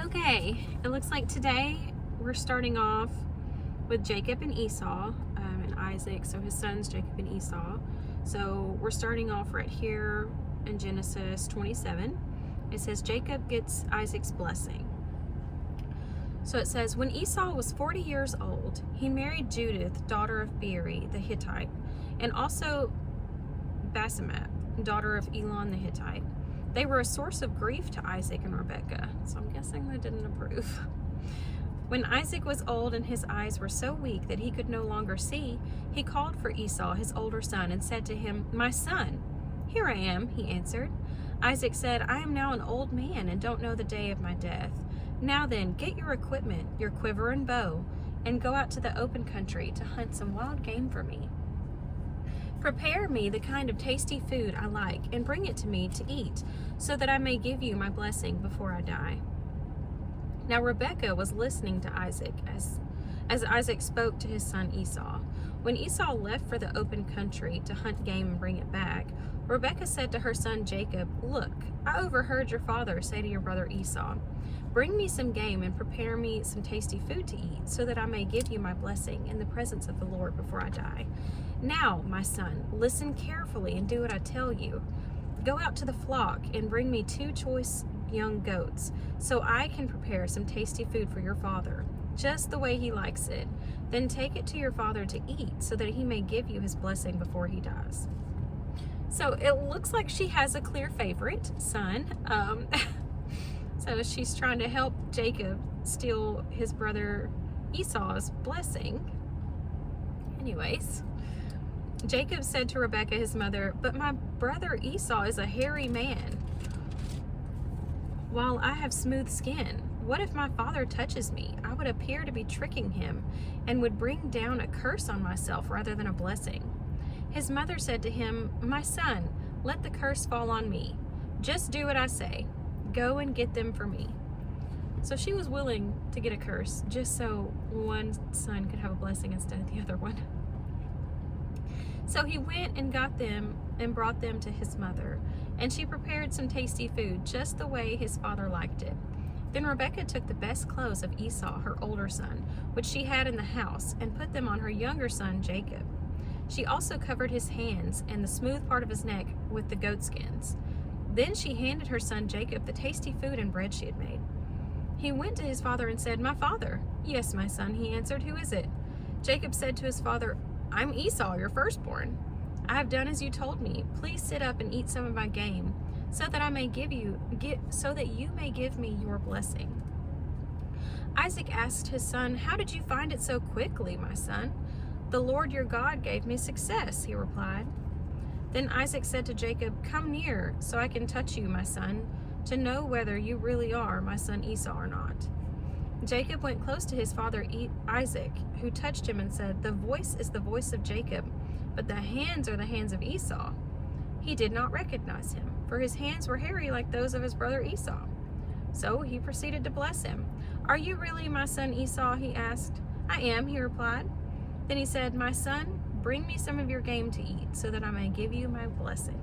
Okay, it looks like today we're starting off with Jacob and Esau and Isaac, so his sons Jacob and Esau. So we're starting off right here in Genesis 27. It says Jacob gets Isaac's blessing. So it says, when Esau was 40 years old, he married Judith, daughter of Beeri the Hittite, and also Basemath, daughter of Elon the Hittite. They were a source of grief to Isaac and Rebekah, so I'm guessing they didn't approve. When Isaac was old and his eyes were so weak that he could no longer see, he called for Esau, his older son, and said to him, "My son." "Here I am," he answered. Isaac said, "I am now an old man and don't know the day of my death. Now then, get your equipment, your quiver and bow, and go out to the open country to hunt some wild game for me. Prepare me the kind of tasty food I like and bring it to me to eat, so that I may give you my blessing before I die." Now Rebekah was listening to Isaac as Isaac spoke to his son Esau. When Esau left for the open country to hunt game and bring it back, Rebekah said to her son Jacob, "Look, I overheard your father say to your brother Esau, 'Bring me some game and prepare me some tasty food to eat, so that I may give you my blessing in the presence of the Lord before I die. Now, my son, listen carefully and do what I tell you. Go out to the flock and bring me 2 choice young goats, so I can prepare some tasty food for your father, just the way he likes it. Then take it to your father to eat, so that he may give you his blessing before he dies.'" So it looks like she has a clear favorite son. So she's trying to help Jacob steal his brother Esau's blessing. Anyways, Jacob said to Rebekah, his mother, "But my brother Esau is a hairy man, while I have smooth skin. What if my father touches me? I would appear to be tricking him and would bring down a curse on myself rather than a blessing." His mother said to him, "My son, let the curse fall on me. Just do what I say. Go and get them for me." So she was willing to get a curse just so one son could have a blessing instead of the other one. So he went and got them and brought them to his mother, and she prepared some tasty food just the way his father liked it. Then Rebekah took the best clothes of Esau, her older son, which she had in the house, and put them on her younger son Jacob. She also covered his hands and the smooth part of his neck with the goat skins. Then she handed her son Jacob the tasty food and bread she had made. He went to his father and said, "My father." "Yes, my son," he answered. "Who is it?" Jacob said to his father, "I'm Esau, your firstborn. I have done as you told me. Please sit up and eat some of my game, so that you may give me your blessing." Isaac asked his son, "How did you find it so quickly, my son?" "The Lord your God gave me success," he replied. Then Isaac said to Jacob, "Come near, so I can touch you, my son, to know whether you really are my son Esau or not." Jacob went close to his father Isaac, who touched him and said, "The voice is the voice of Jacob, but the hands are the hands of Esau." He did not recognize him, for his hands were hairy like those of his brother Esau. So he proceeded to bless him. "Are you really my son Esau?" he asked. "I am," he replied. Then he said, "My son, bring me some of your game to eat, so that I may give you my blessing."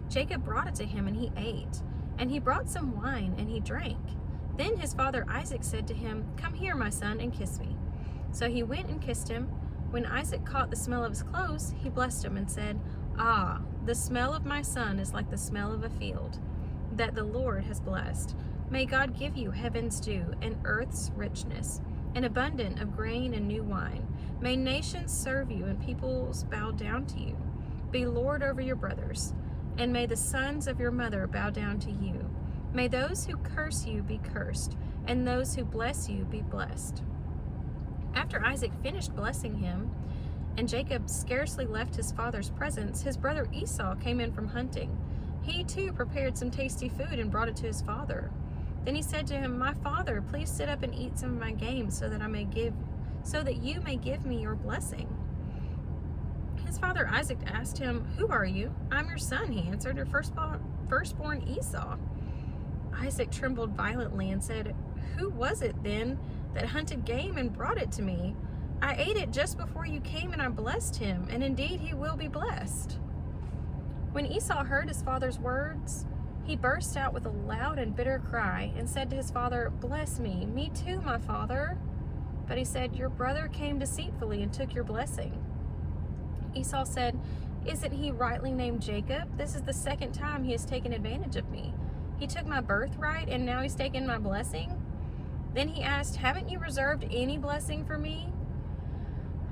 Jacob brought it to him, and he ate. And he brought some wine, and he drank. Then his father Isaac said to him, "Come here, my son, and kiss me." So he went and kissed him. When Isaac caught the smell of his clothes, he blessed him and said, "Ah, the smell of my son is like the smell of a field that the Lord has blessed. May God give you heaven's dew and earth's richness, an abundance of grain and new wine. May nations serve you and peoples bow down to you. Be Lord over your brothers, and may the sons of your mother bow down to you. May those who curse you be cursed, and those who bless you be blessed." After Isaac finished blessing him, and Jacob scarcely left his father's presence, his brother Esau came in from hunting. He too prepared some tasty food and brought it to his father. Then he said to him, "My father, please sit up and eat some of my game, so that you may give me your blessing." His father Isaac asked him, "Who are you?" "I'm your son," he answered, "your firstborn Esau." Isaac trembled violently and said, "Who was it then that hunted game and brought it to me? I ate it just before you came, and I blessed him, and indeed he will be blessed." When Esau heard his father's words, He burst out with a loud and bitter cry and said to his father, "Bless me, me too, my father." But he said, "Your brother came deceitfully and took your blessing." Esau said, "Isn't he rightly named Jacob? This is the second time he has taken advantage of me. He took my birthright and now he's taken my blessing." Then he asked, "Haven't you reserved any blessing for me?"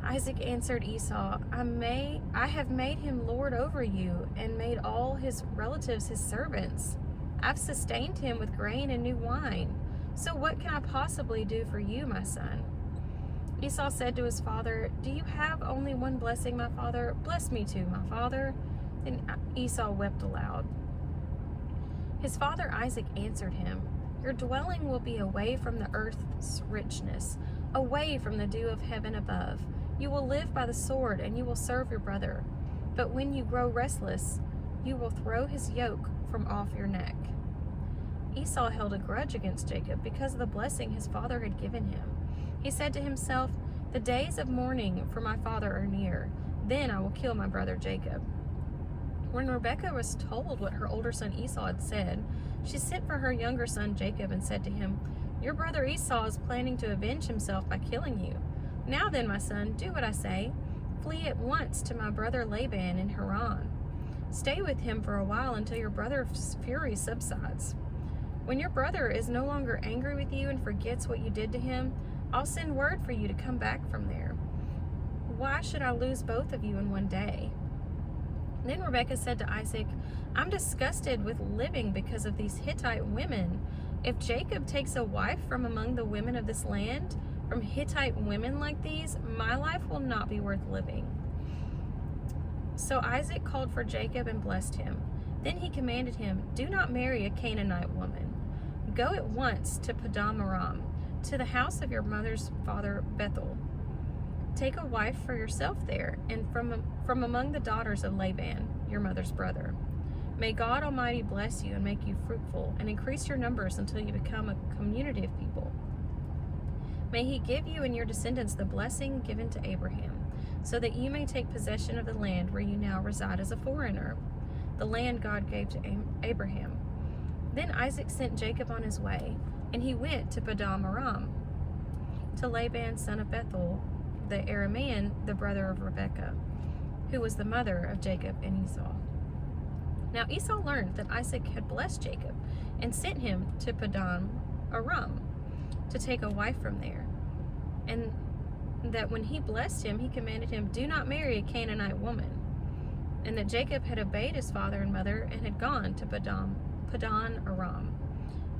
Isaac answered Esau, I have made him lord over you and made all his relatives his servants. I've sustained him with grain and new wine. So what can I possibly do for you, my son?" Esau said to his father, "Do you have only one blessing, my father? Bless me too, my father." Then Esau wept aloud. His father Isaac answered him, "Your dwelling will be away from the earth's richness, away from the dew of heaven above. You will live by the sword, and you will serve your brother. But when you grow restless, you will throw his yoke from off your neck." Esau held a grudge against Jacob because of the blessing his father had given him. He said to himself, "The days of mourning for my father are near. Then I will kill my brother Jacob." When Rebekah was told what her older son Esau had said, she sent for her younger son Jacob and said to him, "Your brother Esau is planning to avenge himself by killing you. Now then, my son, do what I say. Flee at once to my brother Laban in Haran. Stay with him for a while until your brother's fury subsides. When your brother is no longer angry with you and forgets what you did to him, I'll send word for you to come back from there. Why should I lose both of you in one day?" Then Rebekah said to Isaac, "I'm disgusted with living because of these Hittite women. If Jacob takes a wife from among the women of this land, from Hittite women like these, my life will not be worth living." So Isaac called for Jacob and blessed him. Then he commanded him, "Do not marry a Canaanite woman. Go at once to Paddan Aram, to the house of your mother's father Bethuel. Take a wife for yourself there, and from among the daughters of Laban, your mother's brother. May God Almighty bless you and make you fruitful, and increase your numbers until you become a community of people. May he give you and your descendants the blessing given to Abraham, so that you may take possession of the land where you now reside as a foreigner, the land God gave to Abraham." Then Isaac sent Jacob on his way, and he went to Paddan Aram, to Laban son of Bethuel, the Aramean, the brother of Rebekah, who was the mother of Jacob and Esau. Now Esau learned that Isaac had blessed Jacob and sent him to Paddan Aram to take a wife from there, and that when he blessed him, he commanded him, "Do not marry a Canaanite woman," and that Jacob had obeyed his father and mother and had gone to Paddan Aram.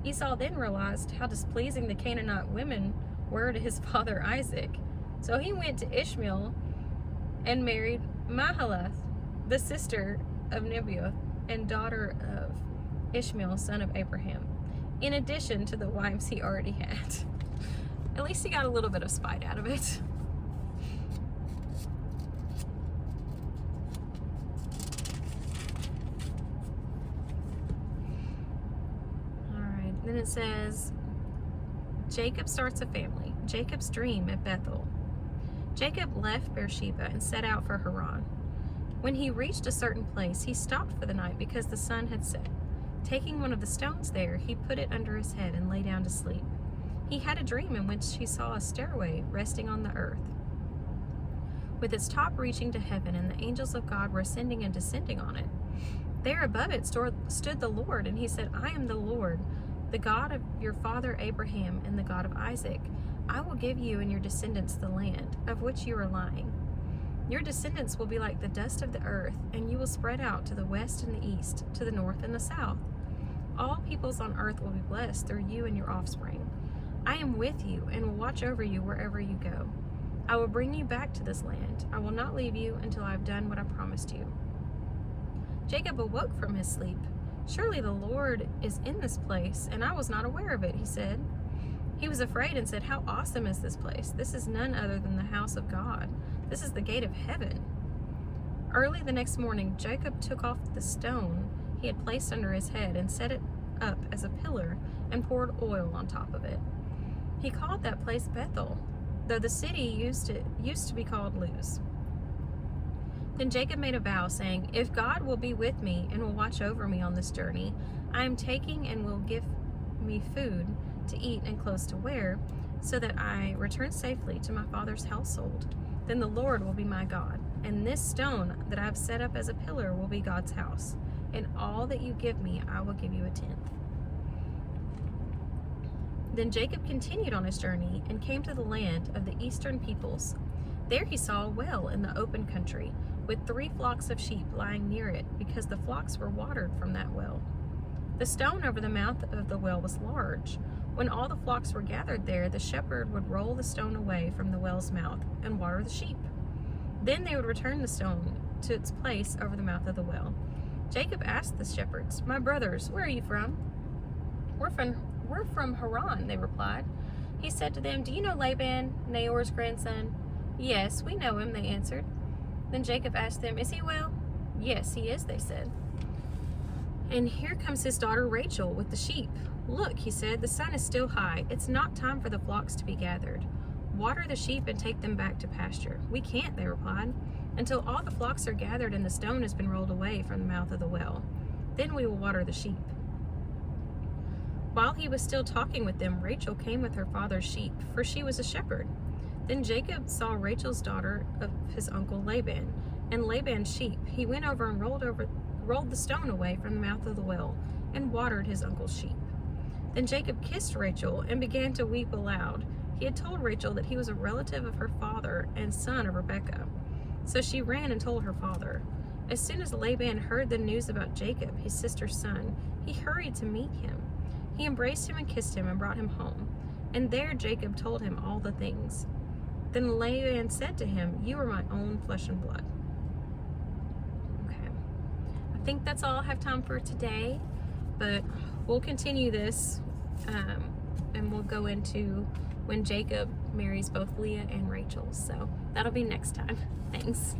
Esau then realized how displeasing the Canaanite women were to his father Isaac. So he went to Ishmael and married Mahalath, the sister of Nebaioth and daughter of Ishmael, son of Abraham, in addition to the wives he already had. At least he got a little bit of spite out of it. Alright, then it says, Jacob starts a family. Jacob's dream at Bethel. Jacob left Beersheba and set out for Haran. When he reached a certain place, he stopped for the night because the sun had set. Taking one of the stones there, he put it under his head and lay down to sleep. He had a dream in which he saw a stairway resting on the earth, with its top reaching to heaven, and the angels of God were ascending and descending on it. There above it stood the Lord, and he said, "I am the Lord, the God of your father Abraham and the God of Isaac. I will give you and your descendants the land of which you are lying. Your descendants will be like the dust of the earth, and you will spread out to the west and the east, to the north and the south. All peoples on earth will be blessed through you and your offspring. I am with you and will watch over you wherever you go. I will bring you back to this land. I will not leave you until I have done what I promised you." Jacob awoke from his sleep. "Surely the Lord is in this place, and I was not aware of it," he said. He was afraid and said, "How awesome is this place? This is none other than the house of God. This is the gate of heaven." Early the next morning, Jacob took off the stone he had placed under his head and set it up as a pillar and poured oil on top of it. He called that place Bethel, though the city used to be called Luz. Then Jacob made a vow, saying, "If God will be with me and will watch over me on this journey, I am taking and will give me food to eat and clothes to wear, so that I return safely to my father's household. Then the Lord will be my God, and this stone that I have set up as a pillar will be God's house. And all that you give me, I will give you a tenth. Then Jacob continued on his journey and came to the land of the eastern peoples. There he saw a well in the open country, with 3 flocks of sheep lying near it, because the flocks were watered from that well. The stone over the mouth of the well was large. When all the flocks were gathered there, the shepherd would roll the stone away from the well's mouth and water the sheep. Then they would return the stone to its place over the mouth of the well. Jacob asked the shepherds, "My brothers, where are you from?" We're from Haran," they replied. He said to them, "Do you know Laban, Naor's grandson?" "Yes, we know him," they answered. Then Jacob asked them, "Is he well?" "Yes, he is," they said. "And here comes his daughter Rachel with the sheep." "Look," he said, "the sun is still high. It's not time for the flocks to be gathered. Water the sheep and take them back to pasture." "We can't," they replied, "until all the flocks are gathered and the stone has been rolled away from the mouth of the well. Then we will water the sheep." While he was still talking with them, Rachel came with her father's sheep, for she was a shepherd. Then Jacob saw Rachel's daughter of his uncle Laban, and Laban's sheep. He went over and rolled the stone away from the mouth of the well, and watered his uncle's sheep. Then Jacob kissed Rachel and began to weep aloud. He had told Rachel that he was a relative of her father and son of Rebekah. So she ran and told her father. As soon as Laban heard the news about Jacob, his sister's son, he hurried to meet him. He embraced him and kissed him and brought him home. And there Jacob told him all the things. Then Laban said to him, "You are my own flesh and blood." Okay. I think that's all I have time for today, but we'll continue this and we'll go into when Jacob marries both Leah and Rachel. So that'll be next time. Thanks.